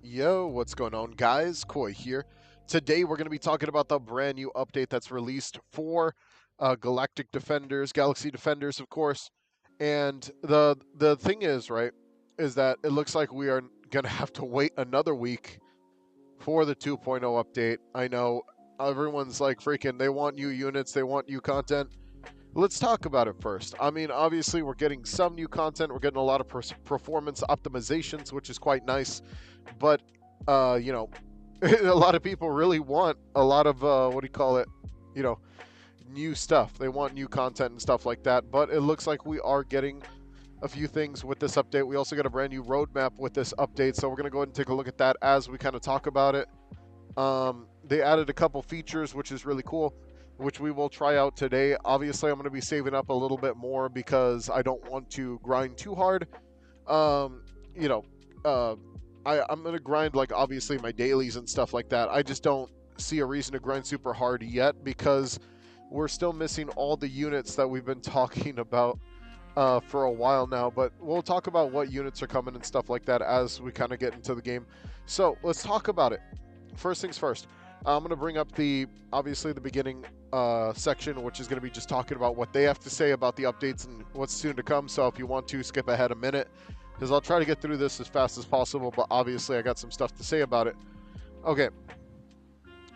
Yo, what's going on, guys? Koi here. Today we're going to be talking about the brand new update that's released for Galactic Defenders, Galaxy Defenders, of course. And the thing is, right, is that it looks like we are going to have to wait another week for the 2.0 update. I know everyone's like freaking, they want new units, they want new content. Let's talk about it first. I mean, obviously, we're getting some new content. We're getting a lot of performance optimizations, which is quite nice. But, you know, a lot of people really want a lot of, what do you call it? You know, new stuff. They want new content and stuff like that. But it looks like we are getting a few things with this update. We also got a brand new roadmap with this update. So we're going to go ahead and take a look at that as we kind of talk about it. They added a couple features, which is really cool, which we will try out today. Obviously, I'm going to be saving up a little bit more because I don't want to grind too hard. You know, uh, I'm going to grind, like, obviously my dailies and stuff like that. I just don't see a reason to grind super hard yet because we're still missing all the units that we've been talking about for a while now. But we'll talk about what units are coming and stuff like that as we kind of get into the game. So let's talk about it. First things first, I'm going to bring up obviously the beginning section, which is going to be just talking about what they have to say about the updates and what's soon to come. So if you want to skip ahead a minute, because I'll try to get through this as fast as possible, but obviously I got some stuff to say about it. Okay,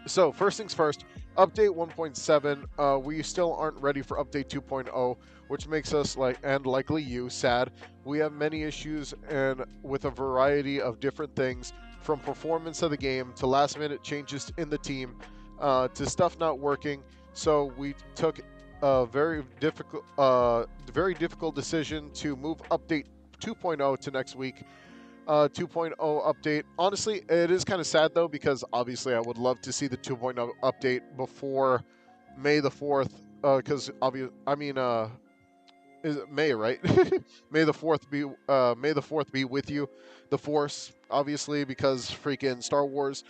so first things first, update 1.7, we still aren't ready for update 2.0, which makes us, like, and likely you, sad. We have many issues and with a variety of different things, from performance of the game to last minute changes in the team, to stuff not working. So we took a very difficult decision to move update 2.0 to next week. 2.0 update. Honestly, it is kind of sad though, because obviously I would love to see the 2.0 update before May the 4th. Because is it May, right? May the 4th be with you. The Force, obviously, because freaking Star Wars.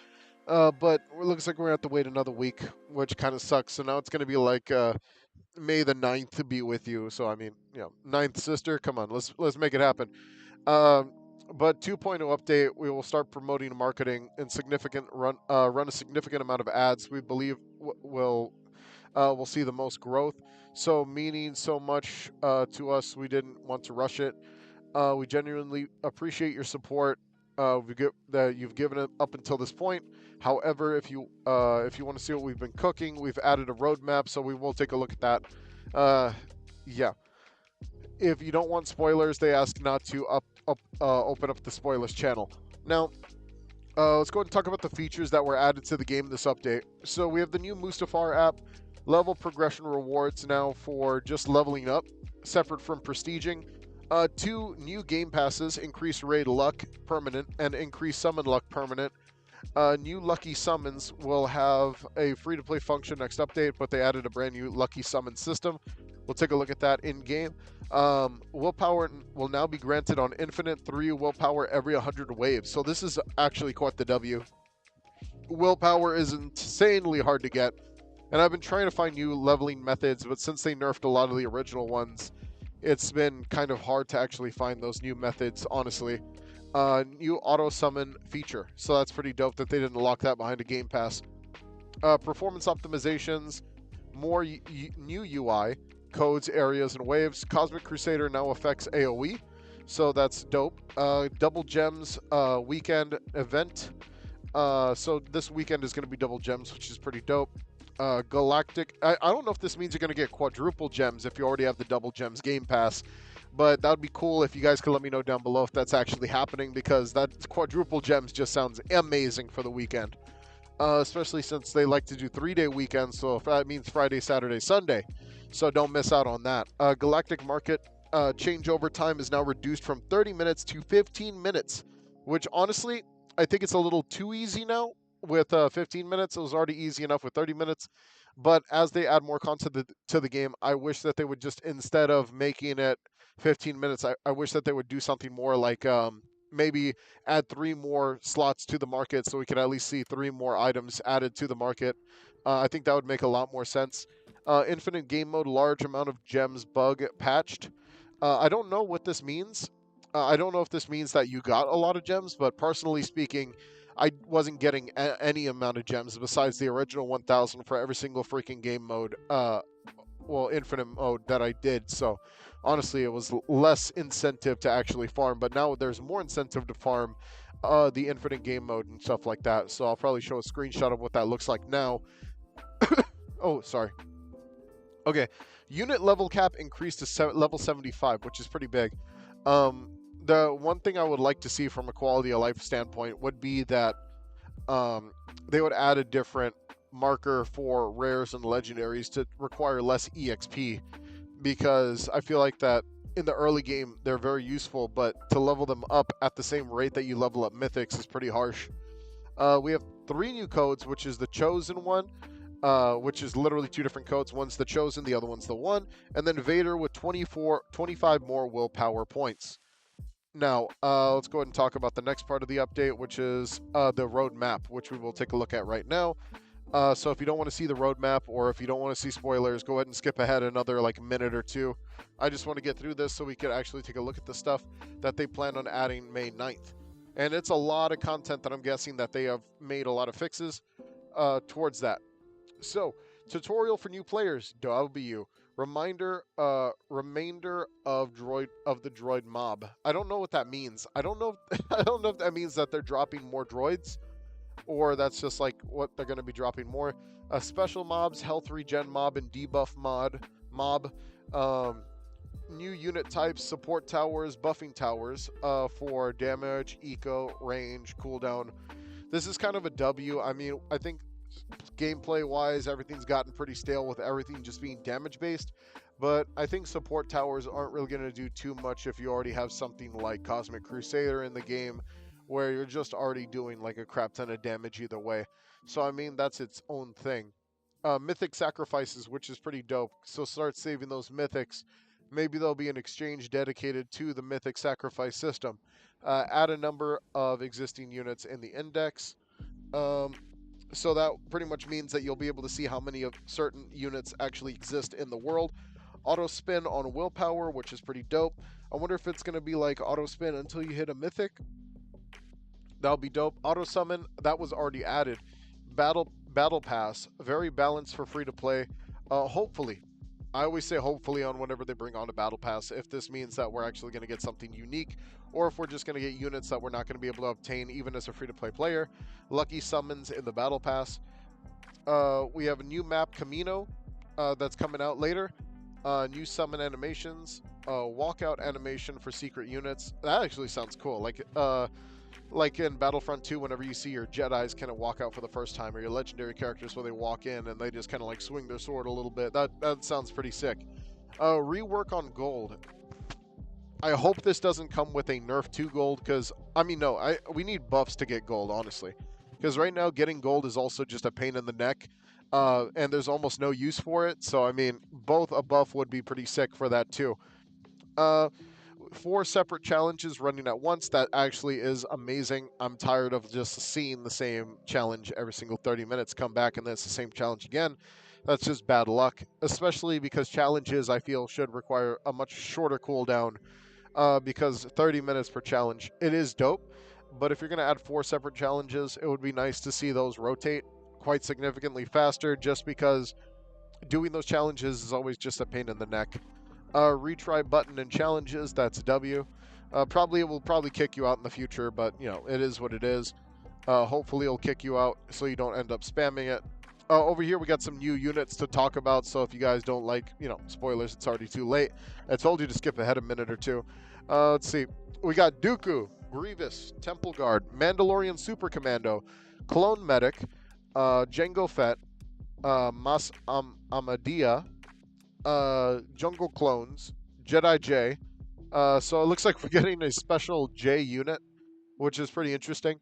But it looks like we're gonna have to wait another week, which kind of sucks. So now it's gonna be like May the 9th to be with you. So I mean, ninth sister, come on, let's make it happen. Um, but 2.0 update, we will start promoting and marketing and run a significant amount of ads. We believe will see the most growth. So meaning so much to us, we didn't want to rush it. We genuinely appreciate your support. That you've given it up until this point. However, if you want to see what we've been cooking, we've added a roadmap, so we will take a look at that. Yeah. If you don't want spoilers, they ask not to open up the spoilers channel. Now, let's go ahead and talk about the features that were added to the game in this update. So we have the new Mustafar app, level progression rewards now for just leveling up, separate from prestiging. Two new game passes, increase raid luck permanent and increase summon luck permanent. New lucky summons will have a free-to-play function next update, but they added a brand new lucky summon system. We'll take a look at that in game. Willpower will now be granted on infinite 3 willpower every 100 waves. So this is actually quite the W. Willpower is insanely hard to get, and I've been trying to find new leveling methods, but since they nerfed a lot of the original ones, it's been kind of hard to actually find those new methods, honestly. New auto summon feature, so that's pretty dope that they didn't lock that behind a game pass. Performance optimizations, more new UI, codes, areas, and waves. Cosmic Crusader now affects AoE, so that's dope. Double gems weekend event. So this weekend is going to be double gems, which is pretty dope. Galactic. I don't know if this means you're going to get quadruple gems if you already have the double gems game pass, but that would be cool if you guys could let me know down below if that's actually happening, because that quadruple gems just sounds amazing for the weekend. Especially since they like to do 3-day weekends, so if that means Friday, Saturday, Sunday. So don't miss out on that. Galactic Market changeover time is now reduced from 30 minutes to 15 minutes, which honestly, I think it's a little too easy now with 15 minutes. It was already easy enough with 30 minutes. But as they add more content to the game, I wish that they would just, instead of making it 15 minutes, I wish that they would do something more like maybe add 3 more slots to the market so we could at least see 3 more items added to the market. I think that would make a lot more sense. Infinite game mode, large amount of gems bug patched. I don't know what this means. I don't know if this means that you got a lot of gems, but personally speaking, I wasn't getting any amount of gems besides the original 1,000 for every single freaking game mode, well, infinite mode that I did. So honestly, it was less incentive to actually farm, but now there's more incentive to farm the infinite game mode and stuff like that. So I'll probably show a screenshot of what that looks like now. Oh, sorry. Okay, unit level cap increased to level 75, which is pretty big. The one thing I would like to see from a quality of life standpoint would be that um, they would add a different marker for rares and legendaries to require less EXP, because I feel like that in the early game they're very useful, but to level them up at the same rate that you level up mythics is pretty harsh. We have 3 new codes, which is the chosen one, which is literally 2 different codes. One's the chosen, the other one's the one, and then VADER with 25 more willpower points. Now, let's go ahead and talk about the next part of the update, which is the roadmap, which we will take a look at right now. So if you don't want to see the roadmap, or if you don't want to see spoilers, go ahead and skip ahead another like minute or two. I just want to get through this so we could actually take a look at the stuff that they plan on adding May 9th. And it's a lot of content that I'm guessing that they have made a lot of fixes towards that. So, tutorial for new players, W. Remainder of the droid mob. I don't know what that means. I don't know. I don't know if that means that they're dropping more droids, or that's just like what they're going to be dropping more. Special mobs, health regen mob, and debuff mob. New unit types, support towers, buffing towers for damage, eco, range, cooldown. This is kind of a W. I mean, I think gameplay wise, everything's gotten pretty stale with everything just being damage based. But I think support towers aren't really going to do too much if you already have something like Cosmic Crusader in the game, where you're just already doing like a crap ton of damage either way. So I mean, that's its own thing. Mythic sacrifices, which is pretty dope. So start saving those mythics. Maybe there'll be an exchange dedicated to the mythic sacrifice system. Add a number of existing units in the index. So that pretty much means that you'll be able to see how many of certain units actually exist in the world. Auto spin on willpower, which is pretty dope. I wonder if it's going to be like auto spin until you hit a mythic. That'll be dope. Auto summon, that was already added. Battle pass, very balanced for free to play. Hopefully, I always say hopefully on whenever they bring on a battle pass, if this means that we're actually going to get something unique, or if we're just going to get units that we're not going to be able to obtain even as a free-to-play player. Lucky summons in the battle pass. We have a new map, Camino, that's coming out later. New summon animations. Walkout animation for secret units. That actually sounds cool. Like in Battlefront 2, whenever you see your Jedis kind of walk out for the first time, or your legendary characters where they walk in and they just kind of like swing their sword a little bit. That sounds pretty sick. Rework on gold. I hope this doesn't come with a nerf to gold, because I mean, no, we need buffs to get gold, honestly, because right now getting gold is also just a pain in the neck, and there's almost no use for it. So I mean, both a buff would be pretty sick for that too. 4 separate challenges running at once. That actually is amazing. I'm tired of just seeing the same challenge every single 30 minutes come back and then it's the same challenge again. That's just bad luck, especially because challenges, I feel, should require a much shorter cooldown, because 30 minutes per challenge, it is dope. But if you're going to add 4 separate challenges, it would be nice to see those rotate quite significantly faster, just because doing those challenges is always just a pain in the neck. Retry button and challenges, that's W. It will probably kick you out in the future, but you know, it is what it is. Hopefully it'll kick you out so you don't end up spamming it. Over here we got some new units to talk about, so if you guys don't like, you know, spoilers, it's already too late. I told you to skip ahead a minute or two. Let's see. We got Dooku, Grievous, Temple Guard, Mandalorian Super Commando, Clone Medic, Jango Fett, Mas Amadia, Jungle Clones, Jedi J. So it looks like we're getting a special J unit, which is pretty interesting.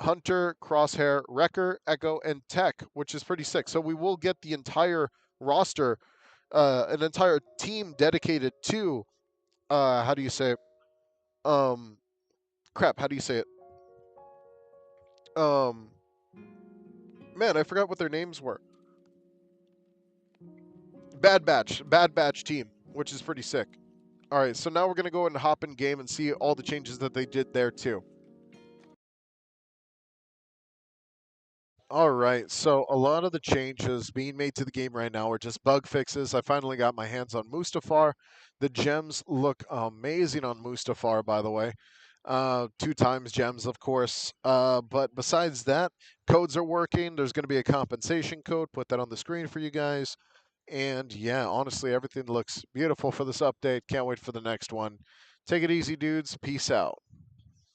Hunter, Crosshair, Wrecker, Echo, and Tech, which is pretty sick. So we will get the entire roster, an entire team dedicated to, how do you say it? Crap, how do you say it? Man, I forgot what their names were. Bad Batch team, which is pretty sick. All right, so now we're going to go ahead and hop in game and see all the changes that they did there too. All right, so a lot of the changes being made to the game right now are just bug fixes. I finally got my hands on Mustafar. The gems look amazing on Mustafar, by the way. 2 times gems, of course. But besides that, codes are working. There's going to be a compensation code. Put that on the screen for you guys. And yeah, honestly, everything looks beautiful for this update. Can't wait for the next one. Take it easy, dudes. Peace out.